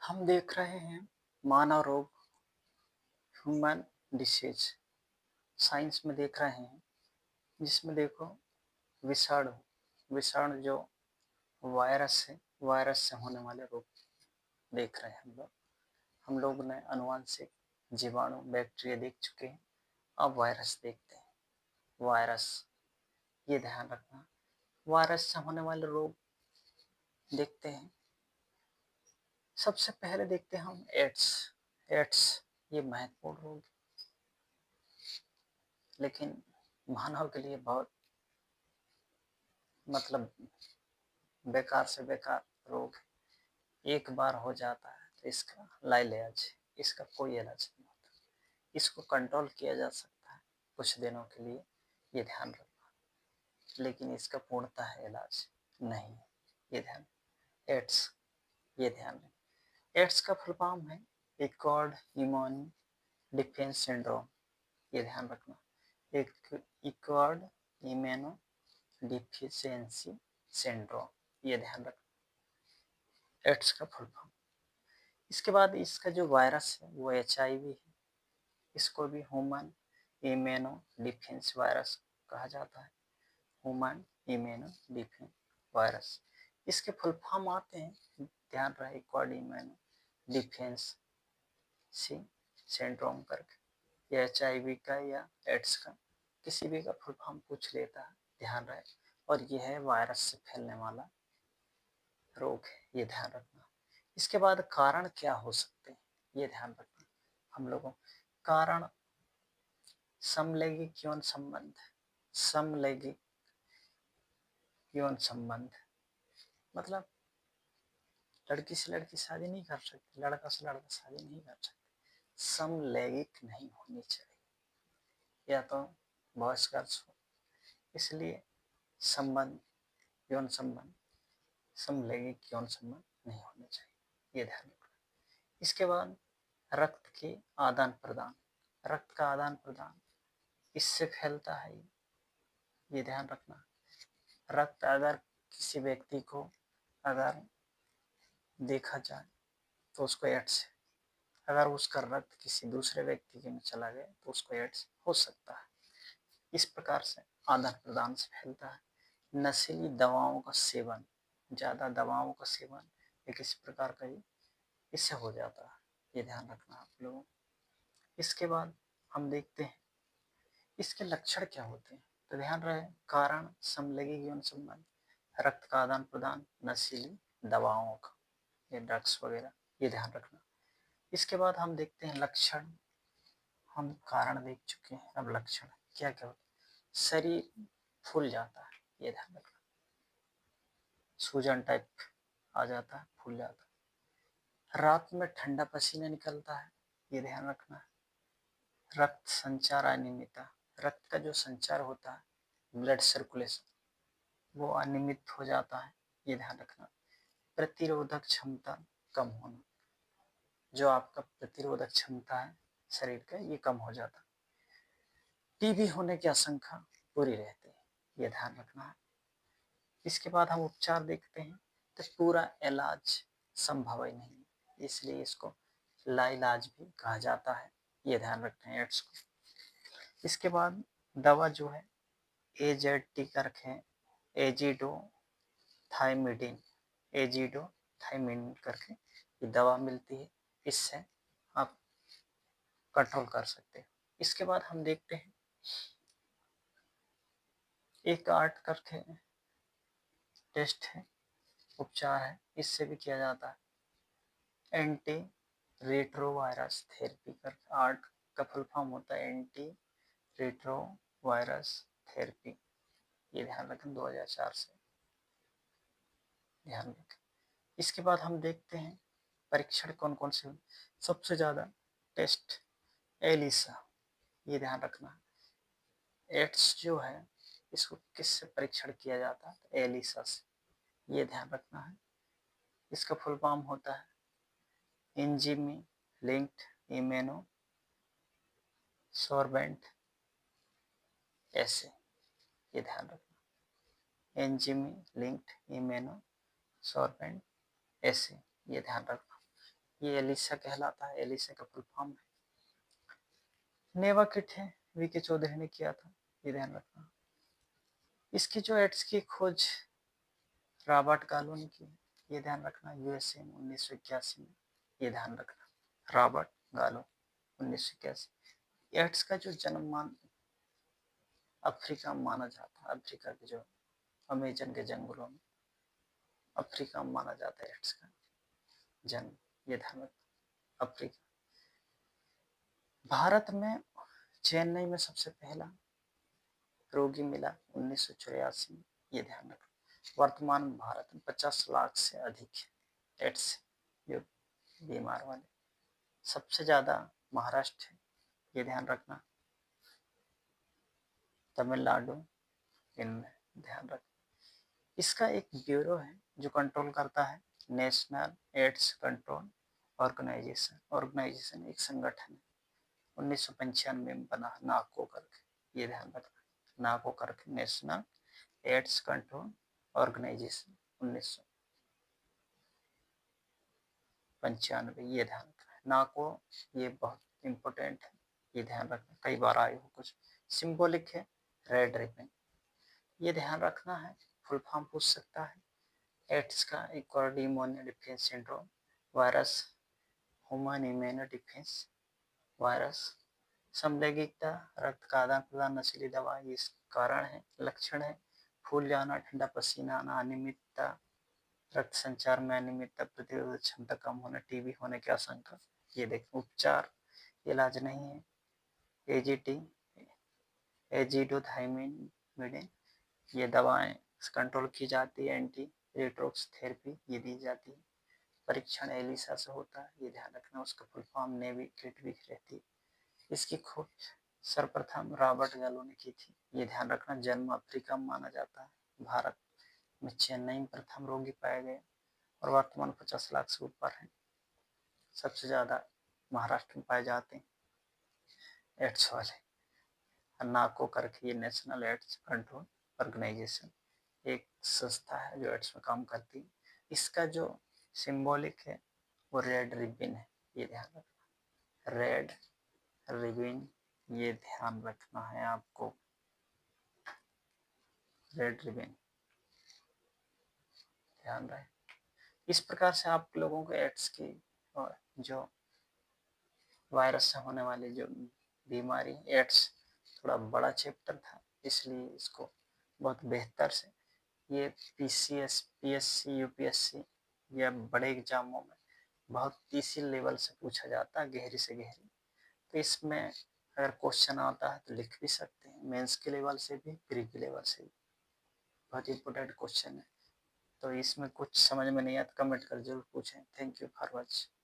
हम देख रहे हैं मानव रोग, ह्यूमन डिसीज। साइंस में देख रहे हैं जिसमें देखो विषाणु विषाणु जो वायरस है, वायरस से होने वाले रोग देख रहे हैं हम लोग ने अनुवांशिक जीवाणु बैक्टीरिया देख चुके हैं। अब वायरस देखते हैं। वायरस, ये ध्यान रखना, वायरस से होने वाले रोग देखते हैं। सबसे पहले देखते हैं हम एड्स। एड्स ये महत्वपूर्ण रोग, लेकिन मानव के लिए बहुत मतलब बेकार से बेकार रोग है। एक बार हो जाता है तो इसका लाइलाज, इसका कोई इलाज नहीं होता। इसको कंट्रोल किया जा सकता है कुछ दिनों के लिए, ये ध्यान रखना, लेकिन इसका पूर्णतः इलाज नहीं है। ये ध्यान, एड्स, ये ध्यान रखें। एड्स का फुल फॉर्म है एक्वायर्ड इम्यून डिफेंस सिंड्रोम। ये ध्यान रखना, एक एक्वायर्ड इम्यूनो डिफिशियंसी सिंड्रोम, ये ध्यान रखना, एड्स का फुल फॉर्म। इसके बाद इसका जो वायरस है वो HIV है। इसको भी ह्यूमन इम्यूनो डिफेंस वायरस कहा जाता है। ह्यूमन इम्यूनो डिफेंस वायरस, इसके फुल फॉर्म आते हैं, ध्यान रहे, एक्वायर्ड इम्यूनो डिफेंस सी सिंड्रोम करके। या HIV का या एड्स का, किसी भी का फुल फॉर्म पूछ लेता है, ध्यान रहे। और यह है वायरस से फैलने वाला रोग है, ये ध्यान रखना। इसके बाद कारण क्या हो सकते हैं, ये ध्यान रखना हम लोगों। कारण समलैंगिक यौन संबंध, समलैंगिक यौन संबंध मतलब लड़की से लड़की शादी नहीं कर सकते, लड़का से लड़का शादी नहीं कर सकते, समलैंगिक नहीं होनी चाहिए, या तो बॉयज गर्ल्स हो, इसलिए संबंध, यौन संबंध, समलैंगिक यौन संबंध नहीं होने चाहिए, ये ध्यान रखना। इसके बाद रक्त के आदान प्रदान, रक्त का आदान प्रदान इससे फैलता है, ये ध्यान रखना। रक्त अगर किसी व्यक्ति को अगर देखा जाए तो उसको एड्स है, अगर उसका रक्त किसी दूसरे व्यक्ति के में चला गया तो उसको एड्स हो सकता है। इस प्रकार से आदान प्रदान से फैलता है। नशीली दवाओं का सेवन, ज़्यादा दवाओं का सेवन एक इस प्रकार का ही इससे हो जाता है, ये ध्यान रखना आप लोगों। इसके बाद हम देखते हैं इसके लक्षण क्या होते हैं, तो ध्यान रहे, कारण समलैंगिक यौन संबंध, रक्त का आदान प्रदान, नशीली दवाओं का, ये ड्रग्स वगैरह, ये ध्यान रखना। इसके बाद हम देखते हैं लक्षण। हम कारण देख चुके हैं, अब लक्षण क्या क्या होता है। शरीर फूल जाता है, ये ध्यान रखना, सूजन टाइप आ जाता है, फूल जाता है। रात में ठंडा पसीना निकलता है, ये ध्यान रखना है। रक्त संचार अनियमितता, रक्त का जो संचार होता है, ब्लड सर्कुलेशन, वो अनियमित हो जाता है, ये ध्यान रखना। प्रतिरोधक क्षमता कम होना, जो आपका प्रतिरोधक क्षमता है शरीर का, ये कम हो जाता है। टीबी होने की आशंका पूरी रहती है, ये ध्यान रखना है। इसके बाद हम उपचार देखते हैं, तो पूरा इलाज संभव ही नहीं, इसलिए इसको लाइलाज भी कहा जाता है, ये ध्यान रखते हैं एड्स को। इसके बाद दवा जो है AZT का रखें, एजिडोथाइमिडिन, एजिडोथाइमिडिन करके ये दवा मिलती है, इससे आप कंट्रोल कर सकते हैं। इसके बाद हम देखते हैं एक आर्ट करके टेस्ट है, उपचार है, इससे भी किया जाता है। एंटी रेट्रोवायरस थेरेपी करके, आर्ट का फुल फॉर्म होता है एंटी रेट्रोवायरस थेरेपी, ये ध्यान रखें, 2004 से ध्यान रखें। इसके बाद हम देखते हैं परीक्षण कौन कौन से। सबसे ज़्यादा टेस्ट एलिसा, ये ध्यान रखना। एड्स जो है इसको किससे परीक्षण किया जाता है, तो एलिसा से, ये ध्यान रखना है। इसका फुल फॉर्म होता है एंजाइमी लिंक्ड इम्यूनो सॉर्बेंट ऐसे, ये ध्यान रखना, एंजाइमी लिंक्ड इम्यूनो सॉर्बेंट ऐसे, ये ध्यान रखना। ये एलिसा कहलाता है, एलिसा का फुल फॉर्म है। नेवा किट है, वीके चौधरी ने किया था, ये ध्यान रखना। इसकी जो एड्स की खोज रॉबर्ट गालो ने की, ये ध्यान रखना, यूएसए में 1981 में, ये ध्यान रखना, रॉबर्ट गालो 1981। एड्स का जो जन्म अफ्रीका में माना जाता है, अफ्रीका के जो अमेजन के जंगलों में, अफ्रीका में माना जाता है एड्स का जन्म, ये ध्यान रखना, अफ्रीका। भारत में चेन्नई में सबसे पहला रोगी मिला 1984 में, ये ध्यान रखना। वर्तमान में भारत में 50 लाख से अधिक एड्स जो बीमार वाले, सबसे ज्यादा महाराष्ट्र है, ये ध्यान रखना, तमिलनाडु, इनमें ध्यान रखना। इसका एक ब्यूरो है जो कंट्रोल करता है, National AIDS Control Organisation, organisation एक संगठन है, 1995 में बना, नाको करके, ये ध्यान रखना, नाको करके, नेशनल एड्स कंट्रोल ऑर्गेनाइजेशन 1995, ये ध्यान रखना। नाको ये बहुत इंपॉर्टेंट है, ये ध्यान रखना, कई बार आए हो कुछ। सिंबॉलिक है रेड रिबन, ये ध्यान रखना है, फुल फॉर्म पूछ सकता है एड्स का, equal immuno defence syndrome, virus, human immuno defence virus, समलैंगिकता, रक्त का आदान प्रदान, नशीली दवा, ये कारण है, लक्षण है, फूल जाना, ठंडा पसीना आना, अनियमितता, रक्त संचार में अनियमितता, प्रतिरोधक क्षमता कम होना, टीबी होने की आशंका, ये देखें। उपचार, इलाज नहीं है, एजीटी, एजिडोथाइमिन, ये दवाएं कंट्रोल की जाती है, एंटी रेट्रोक्स थेरेपी ये दी जाती है। परीक्षण एलिसा से होता है, ये ध्यान रखना, उसका फुल फॉर्म नेवी किट भी रहती है। इसकी खोज सर्वप्रथम रॉबर्ट गालो ने की थी, ये ध्यान रखना। जन्म अफ्रीका में माना जाता है, भारत में चेन्नई में प्रथम रोगी पाए गए, और वर्तमान 50 लाख से ऊपर है, सबसे ज्यादा महाराष्ट्र में पाए जाते हैं एड्स वाले। नाको करके, ये नेशनल एड्स कंट्रोल ऑर्गेनाइजेशन एक संस्था है जो एड्स में काम करती है। इसका जो सिंबॉलिक है वो रेड रिबन है, ये ध्यान रखना, रेड रिबन, ये ध्यान रखना है आपको, रेड रिबन ध्यान रहे। इस प्रकार से आप लोगों को एड्स की और जो वायरस से होने वाली जो बीमारी, एड्स थोड़ा बड़ा चैप्टर था, इसलिए इसको बहुत बेहतर से, ये पीसीएस, पीएससी, यूपीएससी या बड़े एग्जामों में बहुत इसी लेवल से पूछा जाता है, गहरी से गहरी। तो इसमें अगर क्वेश्चन आता है तो लिख भी सकते हैं, मेंस के लेवल से भी, प्री के लेवल से भी, बहुत इंपॉर्टेंट क्वेश्चन है। तो इसमें कुछ समझ में नहीं आया तो कमेंट कर जरूर पूछें। Thank you for watching.